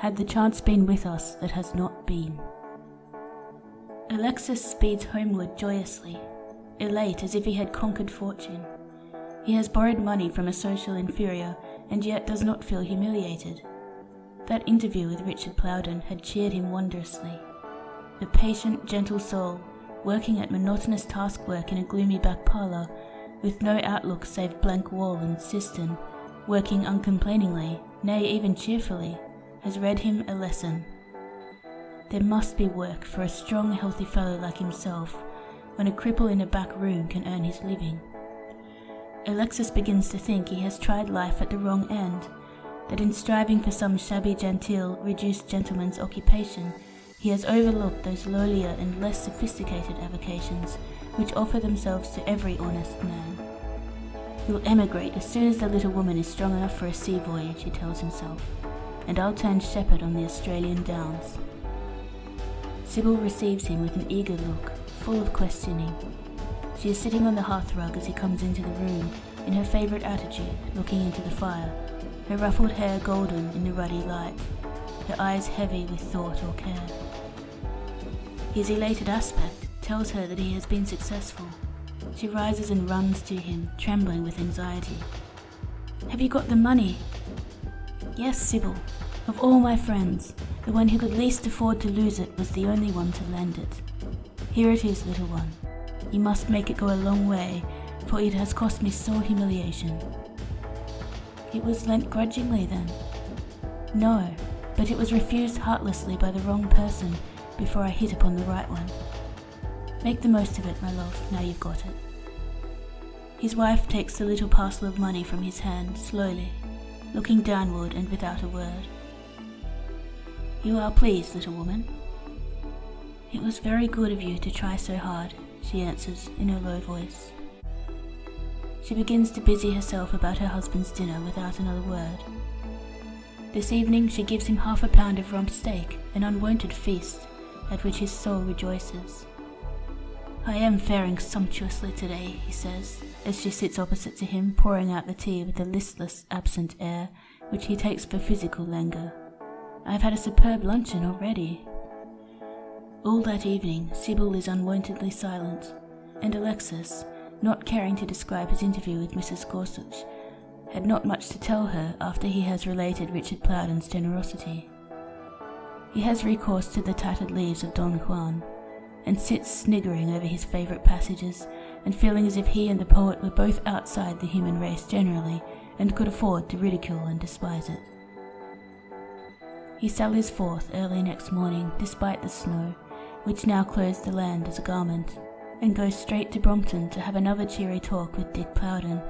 Had the chance been with us that has not been. Alexis speeds homeward joyously, elate as if he had conquered fortune. He has borrowed money from a social inferior and yet does not feel humiliated. That interview with Richard Plowden had cheered him wondrously. The patient, gentle soul, working at monotonous task work in a gloomy back parlour, with no outlook save blank wall and cistern, working uncomplainingly, nay even cheerfully, has read him a lesson. There must be work for a strong, healthy fellow like himself, when a cripple in a back room can earn his living. Alexis begins to think he has tried life at the wrong end, that in striving for some shabby genteel, reduced gentleman's occupation, he has overlooked those lowlier and less sophisticated avocations which offer themselves to every honest man. He'll emigrate as soon as the little woman is strong enough for a sea voyage, he tells himself, and I'll turn shepherd on the Australian downs. Sybil receives him with an eager look, full of questioning. She is sitting on the hearthrug as he comes into the room, in her favourite attitude, looking into the fire, her ruffled hair golden in the ruddy light, her eyes heavy with thought or care. His elated aspect tells her that he has been successful. She rises and runs to him, trembling with anxiety. "Have you got the money?" "Yes, Sybil. Of all my friends, the one who could least afford to lose it was the only one to lend it. Here it is, little one. You must make it go a long way, for it has cost me sore humiliation." "It was lent grudgingly, then?" "No, but it was refused heartlessly by the wrong person before I hit upon the right one. Make the most of it, my love, now you've got it." His wife takes the little parcel of money from his hand slowly, looking downward and without a word. "You are pleased, little woman?" "It was very good of you to try so hard," she answers in a low voice. She begins to busy herself about her husband's dinner without another word. This evening she gives him half a pound of rump steak, an unwonted feast, at which his soul rejoices. "I am faring sumptuously today," he says, as she sits opposite to him, pouring out the tea with a listless, absent air, which he takes for physical languor. "I have had a superb luncheon already." All that evening Sybil is unwontedly silent, and Alexis, not caring to describe his interview with Mrs. Gorsuch, had not much to tell her after he has related Richard Plowden's generosity. He has recourse to the tattered leaves of Don Juan, and sits sniggering over his favourite passages, and feeling as if he and the poet were both outside the human race generally, and could afford to ridicule and despise it. He sallies forth early next morning, despite the snow, which now clothes the land as a garment, and goes straight to Brompton to have another cheery talk with Dick Plowden,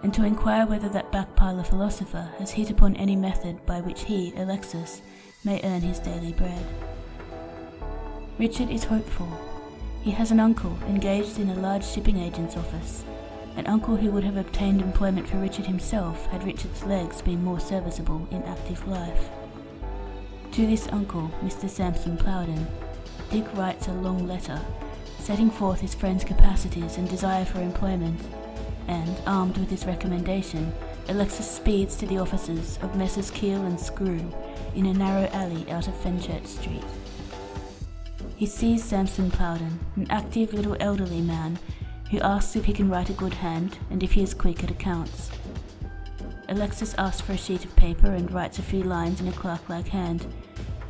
and to inquire whether that back-parlour philosopher has hit upon any method by which he, Alexis, may earn his daily bread. Richard is hopeful. He has an uncle engaged in a large shipping agent's office, an uncle who would have obtained employment for Richard himself had Richard's legs been more serviceable in active life. To this uncle, Mr. Sampson Plowden, Dick writes a long letter, setting forth his friend's capacities and desire for employment, and, armed with his recommendation, Alexis speeds to the offices of Messrs. Keel and Screw in a narrow alley out of Fenchurch Street. He sees Sampson Plowden, an active little elderly man, who asks if he can write a good hand and if he is quick at accounts. Alexis asks for a sheet of paper and writes a few lines in a clerk-like hand,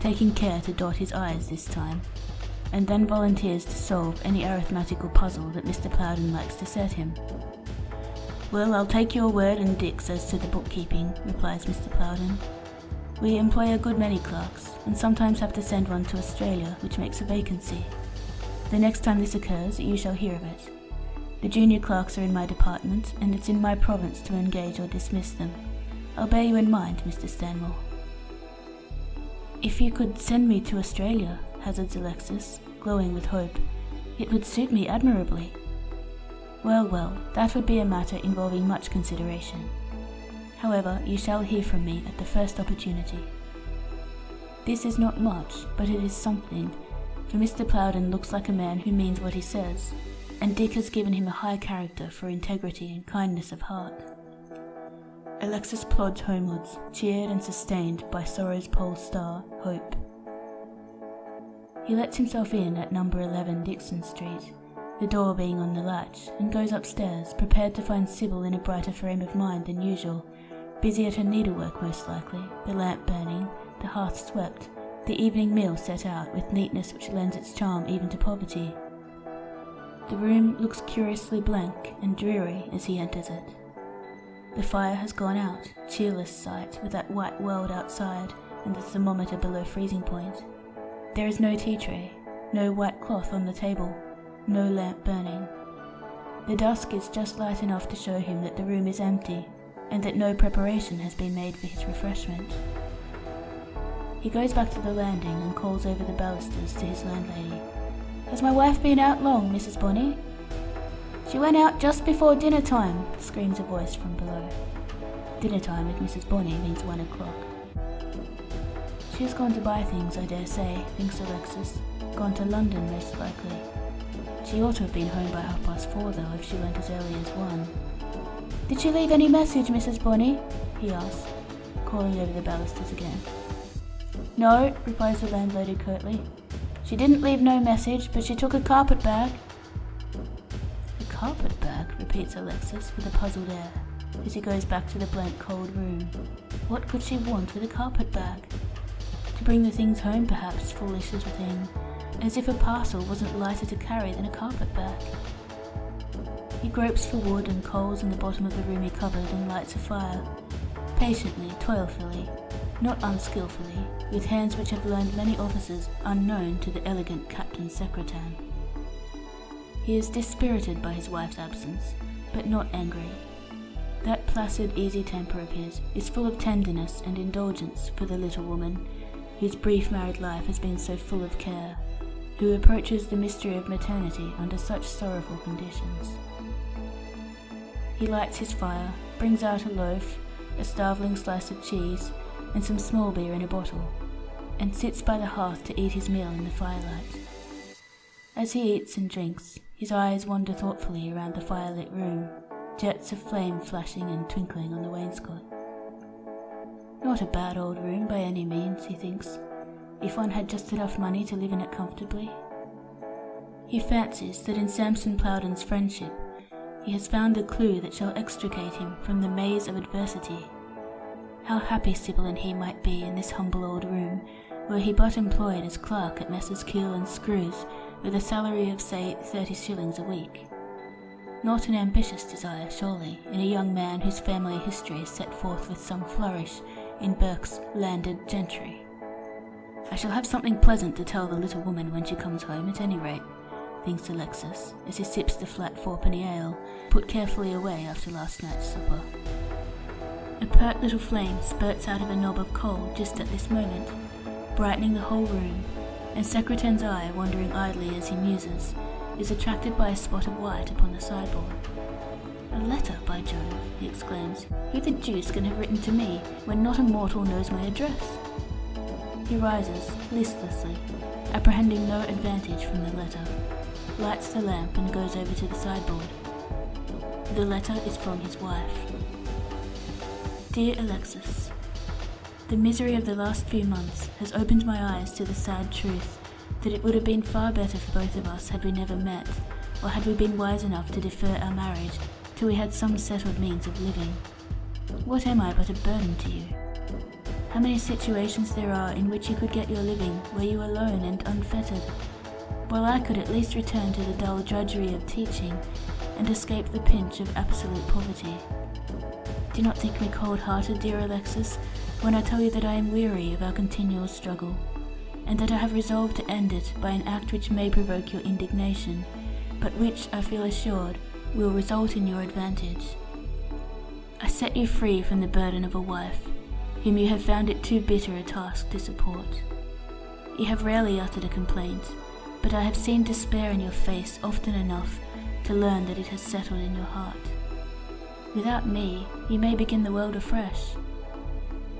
taking care to dot his I's this time, and then volunteers to solve any arithmetical puzzle that Mr. Plowden likes to set him. "Well, I'll take your word and Dick's as to the bookkeeping," replies Mr. Plowden. "We employ a good many clerks, and sometimes have to send one to Australia, which makes a vacancy. The next time this occurs, you shall hear of it. The junior clerks are in my department, and it's in my province to engage or dismiss them. I'll bear you in mind, Mr. Stanmore." "If you could send me to Australia," hazards Alexis, glowing with hope, "it would suit me admirably." Well, that would be a matter involving much consideration. However, you shall hear from me at the first opportunity. This is not much, but it is something, for Mr. Plowden looks like a man who means what he says, and Dick has given him a high character for integrity and kindness of heart. Alexis plods homewards, cheered and sustained by sorrow's pole star, hope. He lets himself in at number 11 Dixon Street, the door being on the latch, and goes upstairs, prepared to find Sybil in a brighter frame of mind than usual, busy at her needlework most likely, the lamp burning, the hearth swept, the evening meal set out with neatness which lends its charm even to poverty. The room looks curiously blank and dreary as he enters it. The fire has gone out, cheerless sight with that white world outside and the thermometer below freezing point. There is no tea tray, no white cloth on the table, no lamp burning. The dusk is just light enough to show him that the room is empty and that no preparation has been made for his refreshment. He goes back to the landing and calls over the balusters to his landlady. "Has my wife been out long, Mrs. Bonney?" "She went out just before dinner time," screams a voice from below. Dinner time with Mrs. Bonney means 1 o'clock. She has gone to buy things, I dare say, thinks Alexis. Gone to London, most likely. She ought to have been home by 4:30, though, if she went as early as 1. "Did she leave any message, Mrs. Bonney?" he asks, calling over the balusters again. "No," replies the landlady curtly. "She didn't leave no message, but she took a carpet bag." "A carpet bag?" repeats Alexis with a puzzled air, as he goes back to the blank cold room. What could she want with a carpet bag? To bring the things home, perhaps, foolish little thing. As if a parcel wasn't lighter to carry than a carpet bag. He gropes for wood and coals in the bottom of the roomy cupboard and lights a fire, patiently, toilfully, not unskilfully, with hands which have learned many offices unknown to the elegant Captain Secretan. He is dispirited by his wife's absence, but not angry. That placid, easy temper of his is full of tenderness and indulgence for the little woman, whose brief married life has been so full of care, who approaches the mystery of maternity under such sorrowful conditions. He lights his fire, brings out a loaf, a starveling slice of cheese, and some small beer in a bottle, and sits by the hearth to eat his meal in the firelight. As he eats and drinks, his eyes wander thoughtfully around the firelit room, jets of flame flashing and twinkling on the wainscot. Not a bad old room by any means, he thinks, if one had just enough money to live in it comfortably. He fancies that in Samson Plowden's friendship he has found the clue that shall extricate him from the maze of adversity. How happy Sybil and he might be in this humble old room, were he but employed as clerk at Messrs. Keel and Screws, with a salary of, say, 30 shillings a week. Not an ambitious desire, surely, in a young man whose family history is set forth with some flourish in Burke's Landed Gentry. "I shall have something pleasant to tell the little woman when she comes home, at any rate," thinks Alexis, as he sips the flat 4-penny ale, put carefully away after last night's supper. A pert little flame spurts out of a knob of coal just at this moment, brightening the whole room, and Secretan's eye, wandering idly as he muses, is attracted by a spot of white upon the sideboard. "A letter, by Jove," he exclaims. "Who the deuce can have written to me, when not a mortal knows my address?" He rises, listlessly, apprehending no advantage from the letter, lights the lamp and goes over to the sideboard. The letter is from his wife. Dear Alexis, the misery of the last few months has opened my eyes to the sad truth that it would have been far better for both of us had we never met, or had we been wise enough to defer our marriage till we had some settled means of living. What am I but a burden to you? How many situations there are in which you could get your living were you alone and unfettered, while I could at least return to the dull drudgery of teaching and escape the pinch of absolute poverty. Do not think me cold-hearted, dear Alexis, when I tell you that I am weary of our continual struggle, and that I have resolved to end it by an act which may provoke your indignation, but which, I feel assured, will result in your advantage. I set you free from the burden of a wife, whom you have found it too bitter a task to support. You have rarely uttered a complaint, but I have seen despair in your face often enough to learn that it has settled in your heart. Without me, you may begin the world afresh.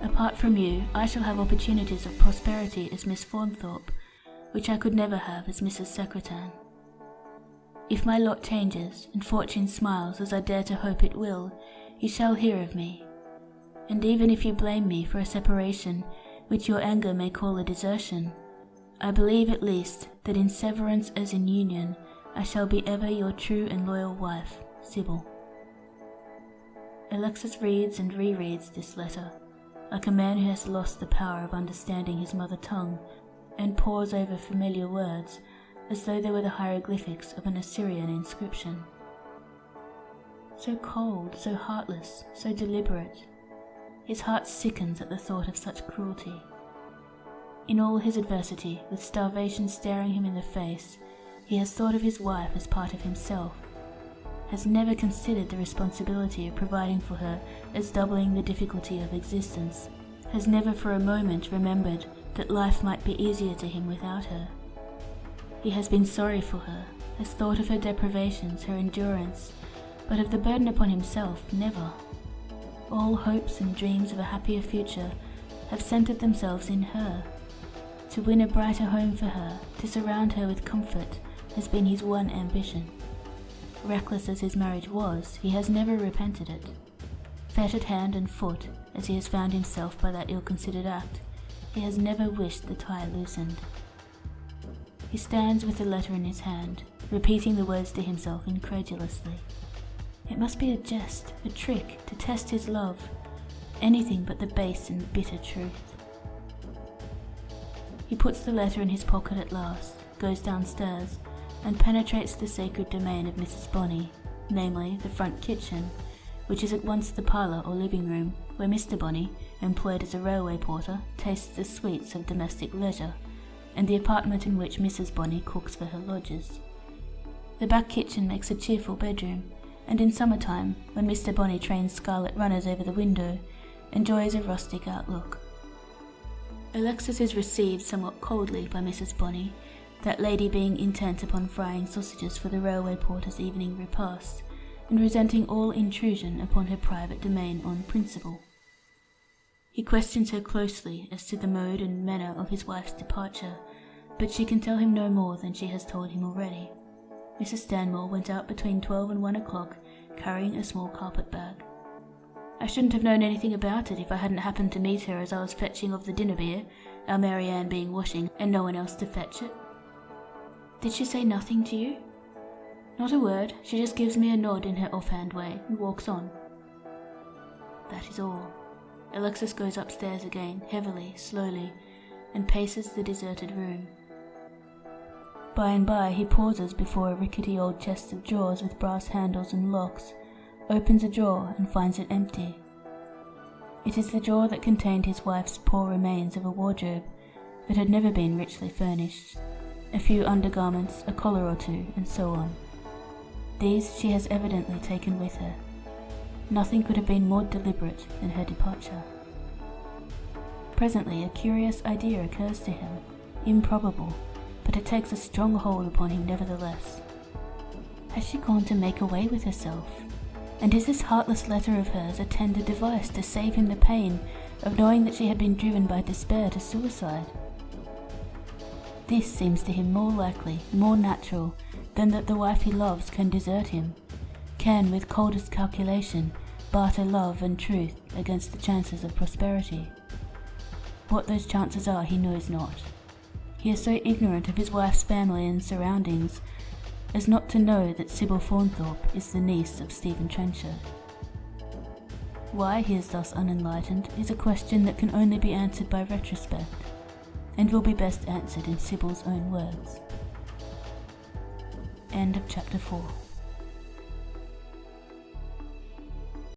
Apart from you, I shall have opportunities of prosperity as Miss Faunthorpe, which I could never have as Mrs. Secretan. If my lot changes, and fortune smiles as I dare to hope it will, you shall hear of me. And even if you blame me for a separation which your anger may call a desertion, I believe at least that in severance as in union I shall be ever your true and loyal wife, Sybil. Alexis reads and rereads this letter, like a man who has lost the power of understanding his mother tongue, and pores over familiar words as though they were the hieroglyphics of an Assyrian inscription. So cold, so heartless, so deliberate. His heart sickens at the thought of such cruelty. In all his adversity, with starvation staring him in the face, he has thought of his wife as part of himself, has never considered the responsibility of providing for her as doubling the difficulty of existence, has never for a moment remembered that life might be easier to him without her. He has been sorry for her, has thought of her deprivations, her endurance, but of the burden upon himself, never. All hopes and dreams of a happier future have centered themselves in her. To win a brighter home for her, to surround her with comfort, has been his one ambition. Reckless as his marriage was, he has never repented it. Fettered hand and foot, as he has found himself by that ill-considered act, he has never wished the tie loosened. He stands with the letter in his hand, repeating the words to himself incredulously. It must be a jest, a trick, to test his love, anything but the base and bitter truth. He puts the letter in his pocket at last, goes downstairs, and penetrates the sacred domain of Mrs. Bonney, namely the front kitchen, which is at once the parlour or living room, where Mr. Bonney, employed as a railway porter, tastes the sweets of domestic leisure, and the apartment in which Mrs. Bonney cooks for her lodgers. The back kitchen makes a cheerful bedroom, and in summertime, when Mr. Bonney trains scarlet runners over the window, enjoys a rustic outlook. Alexis is received somewhat coldly by Mrs. Bonney, that lady being intent upon frying sausages for the railway porter's evening repast, and resenting all intrusion upon her private domain on principle. He questions her closely as to the mode and manner of his wife's departure, but she can tell him no more than she has told him already. Mrs. Stanmore went out between 12 and 1 o'clock, carrying a small carpet bag. I shouldn't have known anything about it if I hadn't happened to meet her as I was fetching of the dinner beer, our Mary Ann being washing and no one else to fetch it. Did she say nothing to you? Not a word, she just gives me a nod in her offhand way and walks on. That is all. Alexis goes upstairs again, heavily, slowly, and paces the deserted room. By and by he pauses before a rickety old chest of drawers with brass handles and locks, opens a drawer and finds it empty. It is the drawer that contained his wife's poor remains of a wardrobe that had never been richly furnished, a few undergarments, a collar or two, and so on. These she has evidently taken with her. Nothing could have been more deliberate than her departure. Presently a curious idea occurs to him, improbable, but it takes a strong hold upon him nevertheless. Has she gone to make away with herself? And is this heartless letter of hers a tender device to save him the pain of knowing that she had been driven by despair to suicide? This seems to him more likely, more natural, than that the wife he loves can desert him, can, with coldest calculation, barter love and truth against the chances of prosperity. What those chances are he knows not. He is so ignorant of his wife's family and surroundings as not to know that Sybil Faunthorpe is the niece of Stephen Trenchard. Why he is thus unenlightened is a question that can only be answered by retrospect, and will be best answered in Sybil's own words. End of chapter 4.